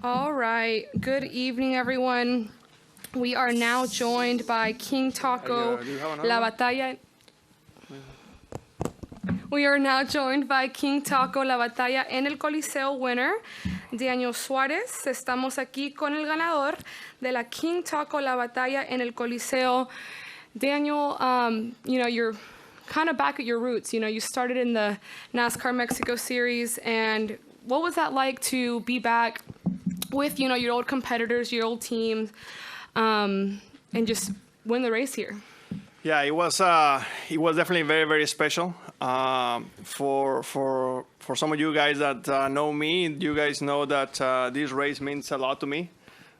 All right. Good evening, everyone. We are now joined by King Taco, Do you have another La one? Batalla. We are now joined by King Taco, La Batalla en el Coliseo winner, Daniel Suarez. Estamos aquí con el ganador de la King Taco, La Batalla en el Coliseo. Daniel, you're kind of back at your roots. You started in the NASCAR Mexico series, and what was that like to be back with, your old competitors, your old team, and just win the race here? Yeah, it was definitely very, very special. For some of you guys that know me, you guys know that this race means a lot to me.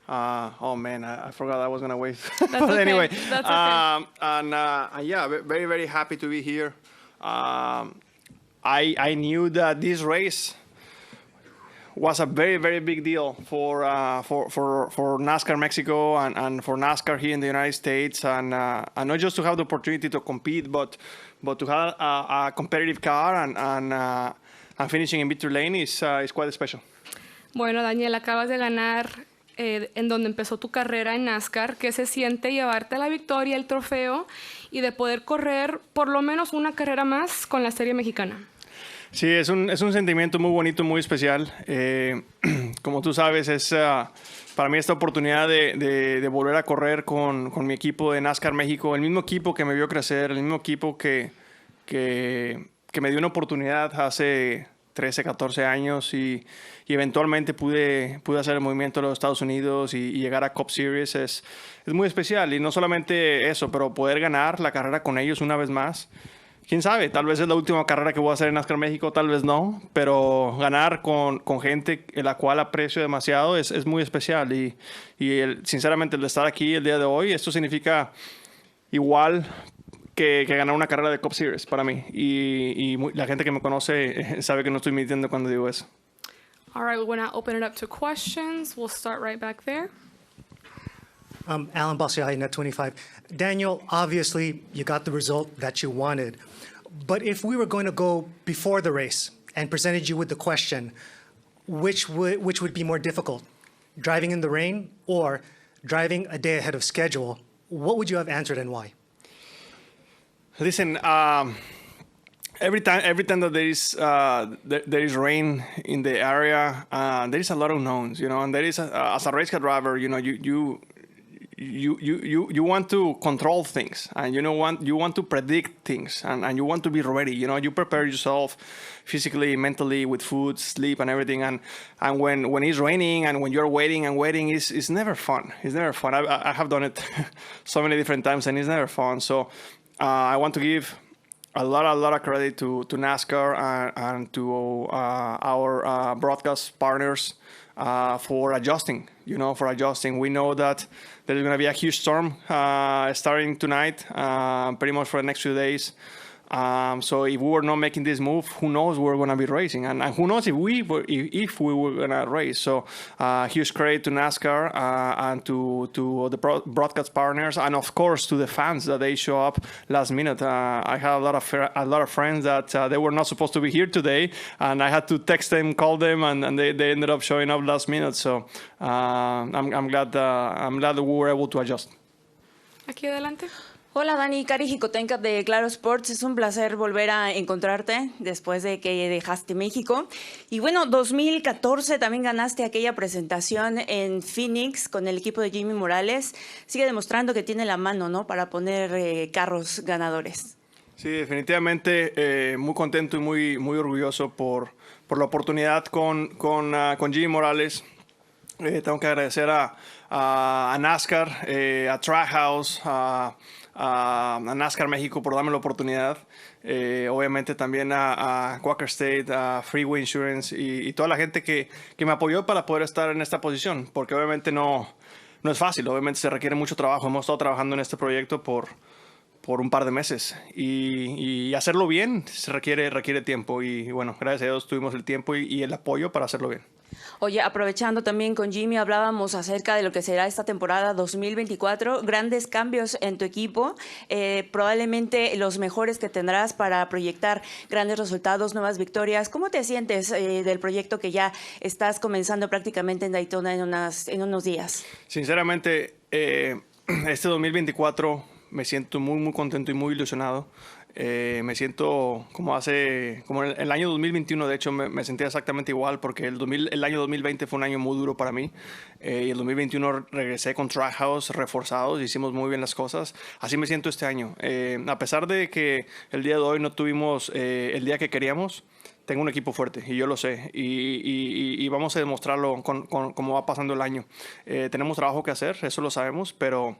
Oh man, I forgot I was gonna wait. That's But okay. anyway, That's okay. and yeah, very, very happy to be here. I knew that this race was a very, very big deal for NASCAR Mexico and for NASCAR here in the United States, and not just to have the opportunity to compete, but to have a competitive car and finishing in victory lane is quite special. Bueno, Daniel, acabas de ganar en donde empezó tu carrera en NASCAR. ¿Qué se siente llevarte la victoria, el trofeo y de poder correr por lo menos una carrera más con la serie mexicana? Sí, es un sentimiento muy bonito, muy especial. Como tú sabes, es para mí esta oportunidad de volver a correr con mi equipo de NASCAR México, el mismo equipo que me vio crecer, el mismo equipo que me dio una oportunidad hace 13, 14 años y eventualmente pude hacer el movimiento de los Estados Unidos y llegar a Cup Series. Es muy especial, y no solamente eso, pero poder ganar la carrera con ellos una vez más. Quién sabe, tal vez es la última carrera que voy a hacer en NASCAR México, tal vez no, pero ganar con gente en la cual aprecio demasiado es muy especial. Y sinceramente, el de estar aquí el día de hoy, esto significa igual que ganar una carrera de Cup Series para mí. Y la gente que me conoce sabe que no estoy mintiendo cuando digo eso. All right, we're going to open it up to questions. We'll start right back there. Alan Basiai, Net 25. Daniel, obviously, you got the result that you wanted. But if we were going to go before the race and presented you with the question, which would be more difficult, driving in the rain or driving a day ahead of schedule, what would you have answered and why? Listen, every time that there is rain in the area, there is a lot of unknowns, and there is as a race car driver, you want to control things, and you want to predict things, and you want to be ready. You prepare yourself physically, mentally, with food, sleep, and everything. And when it's raining and when you're waiting, it's never fun. It's never fun. I have done it so many different times, and it's never fun. So I want to give a lot of credit to NASCAR and to our broadcast partners for adjusting. We know that there's going to be a huge storm starting tonight, pretty much for the next few days. So if we were not making this move, who knows where we're going to be racing, and who knows if we were going to race. So huge credit to NASCAR and to the broadcast partners, and of course to the fans that they show up last minute. I have a lot of friends that they were not supposed to be here today, and I had to text them, call them, and they ended up showing up last minute. So I'm glad that we were able to adjust. Aquí adelante. Hola Dani, Cari Jicotenca de Claro Sports, es un placer volver a encontrarte después de que dejaste México. Y bueno, 2014 también ganaste aquella presentación en Phoenix con el equipo de Jimmy Morales. Sigue demostrando que tiene la mano, ¿no?, para poner carros ganadores. Sí, definitivamente muy contento y muy orgulloso por la oportunidad con Jimmy Morales. Tengo que agradecer a NASCAR, a Trackhouse, a NASCAR México por darme la oportunidad. Obviamente también a Quaker State, a Freeway Insurance y toda la gente que me apoyó para poder estar en esta posición, porque obviamente no es fácil, obviamente se requiere mucho trabajo. Hemos estado trabajando en este proyecto por por un par de meses y hacerlo bien se requiere tiempo y bueno, gracias a Dios tuvimos el tiempo y el apoyo para hacerlo bien. Oye, aprovechando también con Jimmy, hablábamos acerca de lo que será esta temporada 2024, grandes cambios en tu equipo, probablemente los mejores que tendrás para proyectar grandes resultados, nuevas victorias. ¿Cómo te sientes del proyecto que ya estás comenzando prácticamente en Daytona en unos días? Sinceramente, este 2024 me siento muy contento y muy ilusionado. Me siento como el año 2021, de hecho me sentía exactamente igual porque el año 2020 fue un año muy duro para mí y el 2021 regresé con Trackhouse reforzados, hicimos muy bien las cosas, así me siento este año. A pesar de que el día de hoy no tuvimos el día que queríamos, tengo un equipo fuerte y yo lo sé y vamos a demostrarlo cómo va pasando el año. Tenemos trabajo que hacer, eso lo sabemos, pero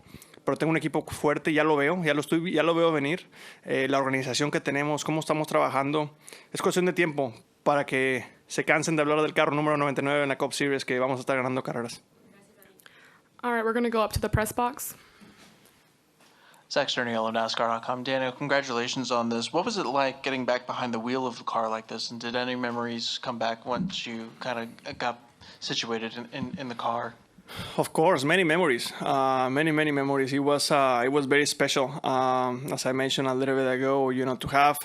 tengo un equipo fuerte, ya lo veo, ya lo veo venir. La organización que tenemos, cómo estamos trabajando, es cuestión de tiempo para que se cansen de hablar del carro número 99 en la Cup Series, que vamos a estar ganando carreras. All right, we're going to go up to the press box. Zach Sterniel of NASCAR.com. Daniel, congratulations on this. What was it like getting back behind the wheel of a car like this? And did any memories come back once you kind of got situated in the car? Of course, many memories, many memories. It was very special. As I mentioned a little bit ago, to have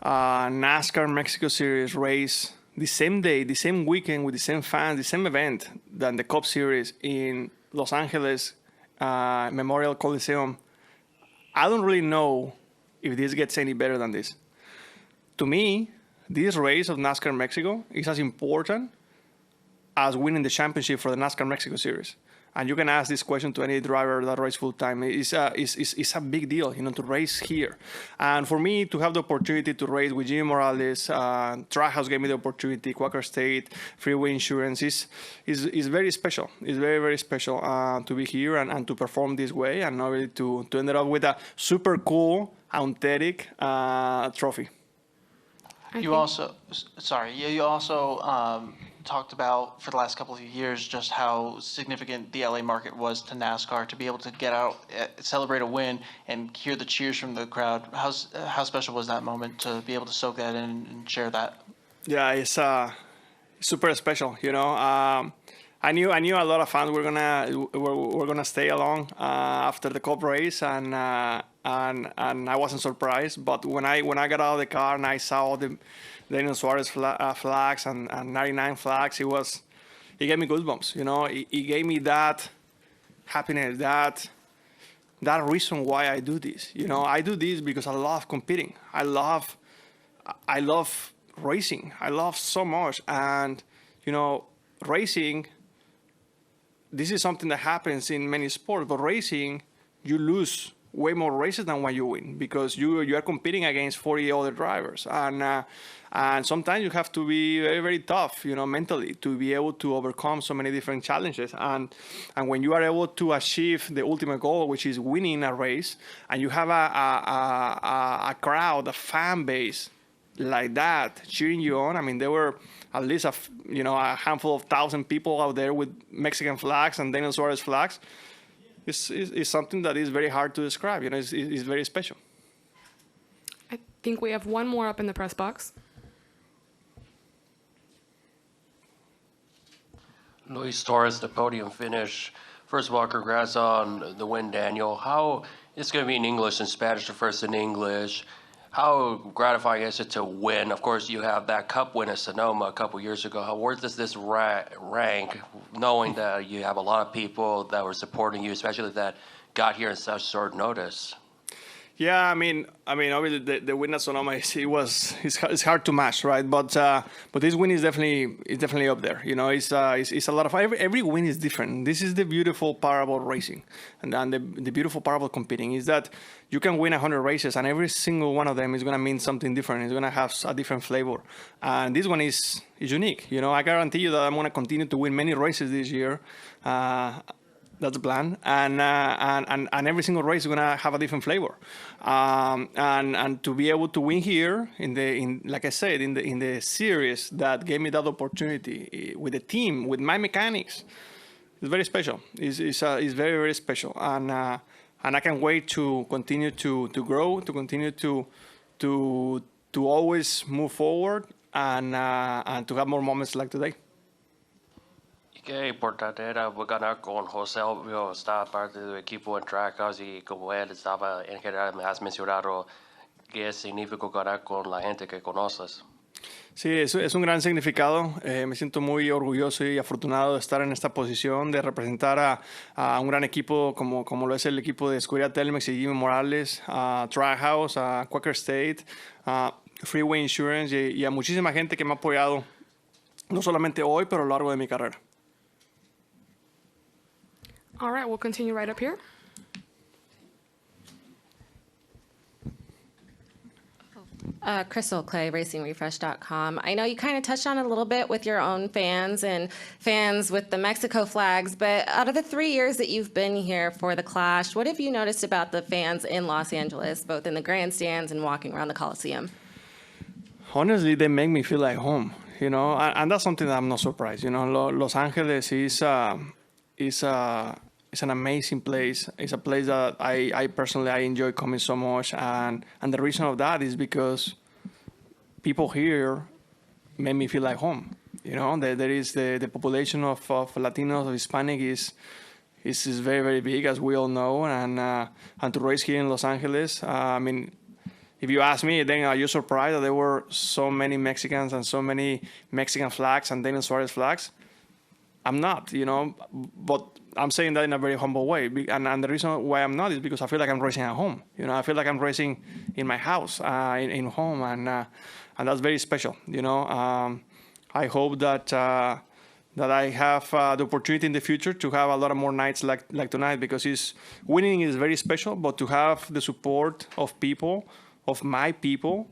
NASCAR Mexico Series race the same day, the same weekend with the same fans, the same event than the Cup Series in Los Angeles Memorial Coliseum. I don't really know if this gets any better than this. To me, this race of NASCAR Mexico is as important as winning the championship for the NASCAR Mexico Series. And you can ask this question to any driver that races full time. It's a big deal, to race here. And for me to have the opportunity to race with Jimmy Morales, Trackhouse gave me the opportunity, Quaker State, Freeway Insurance is very special. It's very special to be here and to perform this way and not really to end up with a super cool, authentic trophy. You also talked about for the last couple of years just how significant the LA market was to NASCAR. To be able to get out, celebrate a win, and hear the cheers from the crowd, how special was that moment to be able to soak that in and share that? Yeah, it's super special. I knew a lot of fans were gonna stay along after the Cup race, and I wasn't surprised. But when I got out of the car and I saw the Daniel Suarez flags and 99 flags, it gave me goosebumps. It gave me that happiness, that reason why I do this. I do this because I love competing. I love racing. I love so much, and racing. This is something that happens in many sports, but racing, you lose way more races than when you win because you are competing against 40 other drivers, and sometimes you have to be very tough, mentally, to be able to overcome so many different challenges. And when you are able to achieve the ultimate goal, which is winning a race, and you have a crowd, a fan base like that cheering you on. I mean, there were at least a handful of 1,000 people out there with Mexican flags and Daniel Suarez flags. It's something that is very hard to describe. It's very special. I think we have one more up in the press box. Luis Torres, the podium finish. First of all, congrats on the win, Daniel. How it's going to be in English and Spanish, the first in English. How gratifying is it to win? Of course, you have that Cup win at Sonoma a couple years ago. Where does this rank, knowing that you have a lot of people that were supporting you, especially that got here in such short notice? Yeah, I mean, obviously the win at Sonoma it's hard to match, right? But this win is definitely up there. It's a lot of every win is different. This is the beautiful part about racing, and the beautiful part about competing is that you can win 100 races, and every single one of them is gonna mean something different. It's gonna have a different flavor, and this one is unique. I guarantee you that I'm gonna continue to win many races this year. That's the plan, and every single race is gonna have a different flavor, and to be able to win here like I said in the series that gave me that opportunity with the team, with my mechanics, it's very special. It's very special, and I can't wait to continue to grow, to continue to always move forward and to have more moments like today. Y qué importante era ganar con José Elvio, estar parte del equipo en Trackhouse y como él estaba en general, me has mencionado qué significa ganar con la gente que conoces. Sí, es un gran significado. Me siento muy orgulloso y afortunado de estar en esta posición, de representar a un gran equipo como lo es el equipo de Escudería Telmex y Jimmy Morales, a Trackhouse, a Quaker State, a Freeway Insurance y a muchísima gente que me ha apoyado, no solamente hoy, pero a lo largo de mi carrera. All right, we'll continue right up here. Crystal Clay, RacingRefresh.com. I know you kind of touched on it a little bit with your own fans and fans with the Mexico flags, but out of the 3 years that you've been here for the Clash, what have you noticed about the fans in Los Angeles, both in the grandstands and walking around the Coliseum? Honestly, they make me feel like home, you know, and that's something that I'm not surprised. You know, Los Angeles is an amazing place. It's a place that I personally enjoy coming so much, and the reason of that is because people here make me feel like home. You know, there is the population of Latinos, of Hispanic is very, very big, as we all know, and to race here in Los Angeles, I mean, if you ask me, then are you surprised that there were so many Mexicans and so many Mexican flags and Daniel Suarez flags? I'm not, you know, but I'm saying that in a very humble way. And the reason why I'm not is because I feel like I'm racing at home. You know, I feel like I'm racing in my house, in home, and that's very special. You know, I hope that I have the opportunity in the future to have a lot of more nights like tonight, because winning is very special, but to have the support of people, of my people,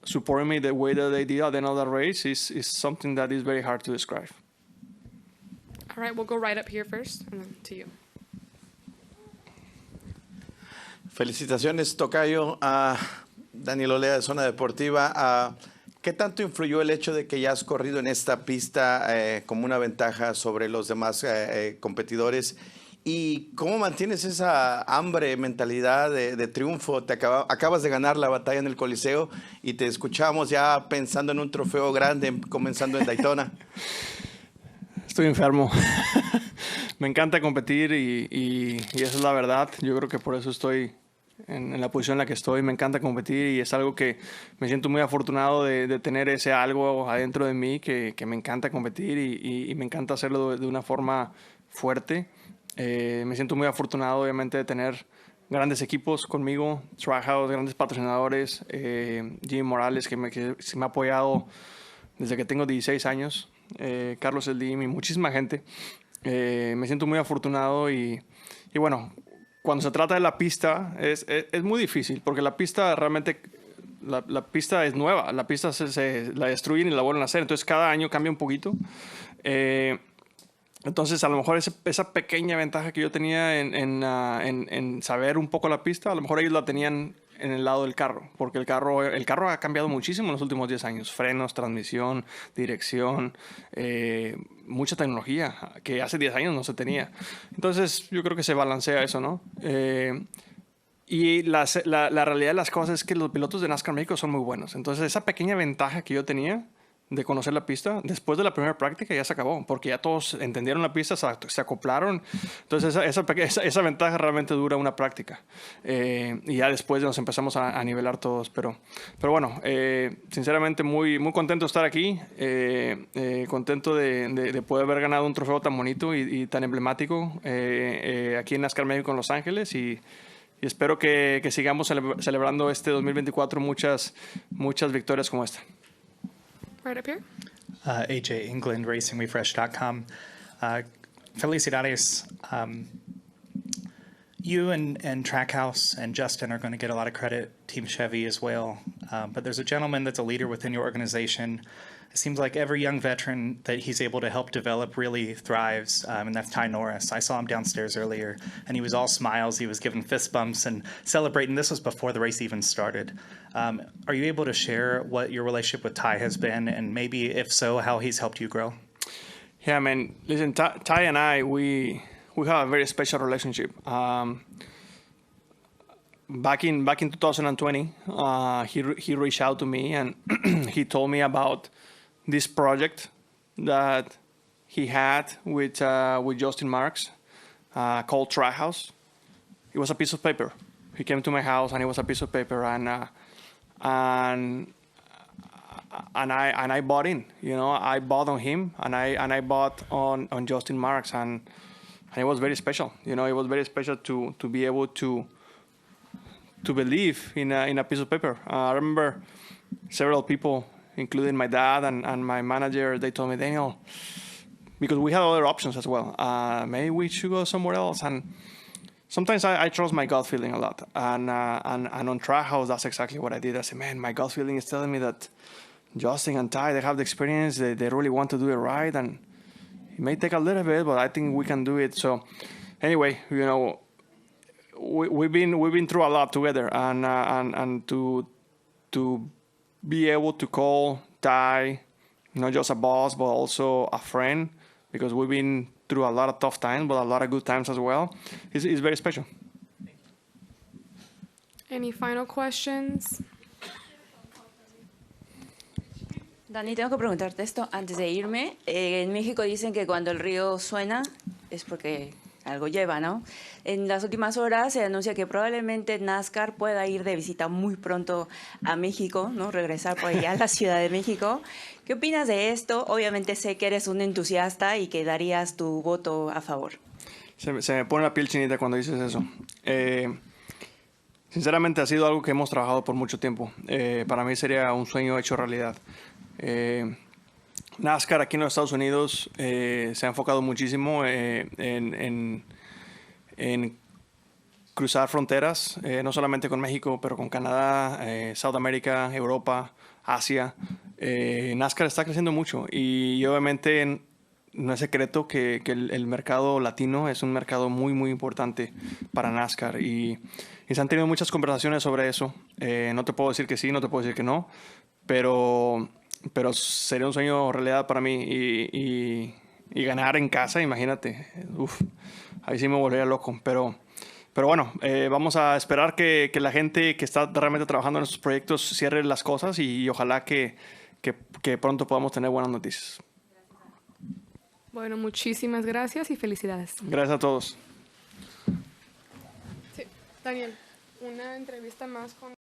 supporting me the way that they did at another race is something that is very hard to describe. All right, we'll go right up here first, and then to you. Felicitaciones, Tocayo, a Daniel Olea de Zona Deportiva. ¿Qué tanto influyó el hecho de que ya has corrido en esta pista como una ventaja sobre los demás competidores? ¿Y cómo mantienes esa hambre, mentalidad de triunfo? Acabas de ganar la batalla en el Coliseo y te escuchamos ya pensando en un trofeo grande comenzando en Daytona. Estoy enfermo. Me encanta competir y esa es la verdad. Yo creo que por eso estoy en la posición en la que estoy. Me encanta competir y es algo que me siento muy afortunado de tener ese algo adentro de mí que me encanta competir y me encanta hacerlo de una forma fuerte. Me siento muy afortunado, obviamente, de tener grandes equipos conmigo, Trackhouse, grandes patrocinadores, Jimmy Morales, que me ha apoyado desde que tengo 16 años, Carlos Slim y muchísima gente. Me siento muy afortunado y bueno, cuando se trata de la pista es muy difícil, porque la pista realmente, la pista es nueva, la pista la destruyen y la vuelven a hacer, entonces cada año cambia un poquito. Entonces, a lo mejor esa pequeña ventaja que yo tenía en saber un poco la pista, a lo mejor ellos la tenían en el lado del carro, porque el carro ha cambiado muchísimo en los últimos 10 años. Frenos, transmisión, dirección, mucha tecnología que hace 10 años no se tenía. Entonces, yo creo que se balancea eso, ¿no? Y la realidad de las cosas es que los pilotos de NASCAR México son muy buenos. Entonces, esa pequeña ventaja que yo tenía de conocer la pista, después de la primera práctica ya se acabó, porque ya todos entendieron la pista, se acoplaron. Entonces esa ventaja realmente dura una práctica. Y ya después nos empezamos a nivelar todos. Pero bueno, sinceramente muy, muy contento de estar aquí, contento de poder haber ganado un trofeo tan bonito y tan emblemático aquí en NASCAR México en Los Ángeles y espero que sigamos celebrando este 2024 muchas victorias como esta. Right up here. AJ England, RacingRefresh.com. Felicidades. You and Trackhouse and Justin are going to get a lot of credit, Team Chevy as well. But there's a gentleman that's a leader within your organization. It seems like every young veteran that he's able to help develop really thrives, and that's Ty Norris. I saw him downstairs earlier, and he was all smiles. He was giving fist bumps and celebrating. This was before the race even started. Are you able to share what your relationship with Ty has been, and maybe, if so, how he's helped you grow? Yeah, man. Listen, Ty and I, we have a very special relationship. back in 2020, he reached out to me and he told me about this project that he had with Justin Marks called Track House. It was a piece of paper. He came to my house and it was a piece of paper, and I bought in. You know, I bought on him, and I bought on Justin Marks, and it was very special. You know, it was very special to be able to believe in a piece of paper. I remember several people, including my dad and my manager, they told me, Daniel, because we had other options as well. Maybe we should go somewhere else. And sometimes I trust my gut feeling a lot. And on Track House, that's exactly what I did. I said, man, my gut feeling is telling me that Justin and Ty, they have the experience. They really want to do it right. And it may take a little bit, but I think we can do it. So anyway, you know, we've been through a lot together. And to be able to call Ty not just a boss, but also a friend, because we've been through a lot of tough times, but a lot of good times as well. It's very special. Any final questions? Dani, tengo que preguntarte esto antes de irme. En México dicen que cuando el río suena es porque algo lleva, ¿no? En las últimas horas se anuncia que probablemente NASCAR pueda ir de visita muy pronto a México, ¿no? Regresar por allá a la Ciudad de México. ¿Qué opinas de esto? Obviamente sé que eres un entusiasta y que darías tu voto a favor. Se me pone la piel chinita cuando dices eso. Sinceramente ha sido algo que hemos trabajado por mucho tiempo. Para mí sería un sueño hecho realidad. NASCAR aquí en los Estados Unidos se ha enfocado muchísimo en cruzar fronteras, no solamente con México, pero con Canadá, Sudamérica, Europa, Asia. NASCAR está creciendo mucho y obviamente no es secreto que el mercado latino es un mercado muy, muy importante para NASCAR y se han tenido muchas conversaciones sobre eso. No te puedo decir que sí, no te puedo decir que no, pero sería un sueño realidad para mí y ganar en casa, imagínate. Uf, ahí sí me volvería loco, pero bueno, vamos a esperar que la gente que está realmente trabajando en estos proyectos cierre las cosas y ojalá que pronto podamos tener buenas noticias. Bueno, muchísimas gracias y felicidades. Gracias a todos. Sí, Daniel, una entrevista más con...